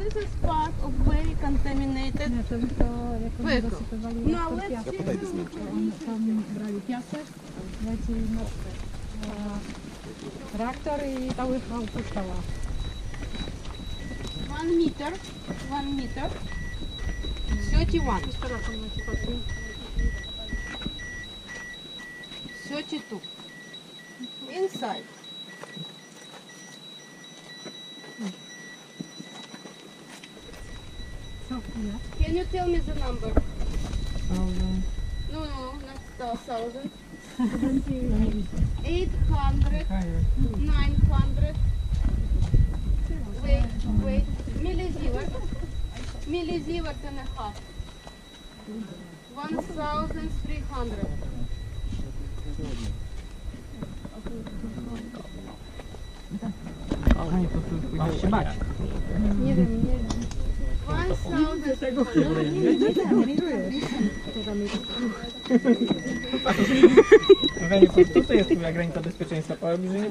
this is part of very contaminated vehicle. Now let's see. Tam brali piasek, leci na traktor i ta łycha upuszczała. 1 meter, 31. 32. Inside. Can you tell me the number? No, not 1,000. 800, 900. Wait. Millisievert and a half. 1,300. Mam się bać. Nie wiem. 1,000. Tutaj jest twoja granica bezpieczeństwa.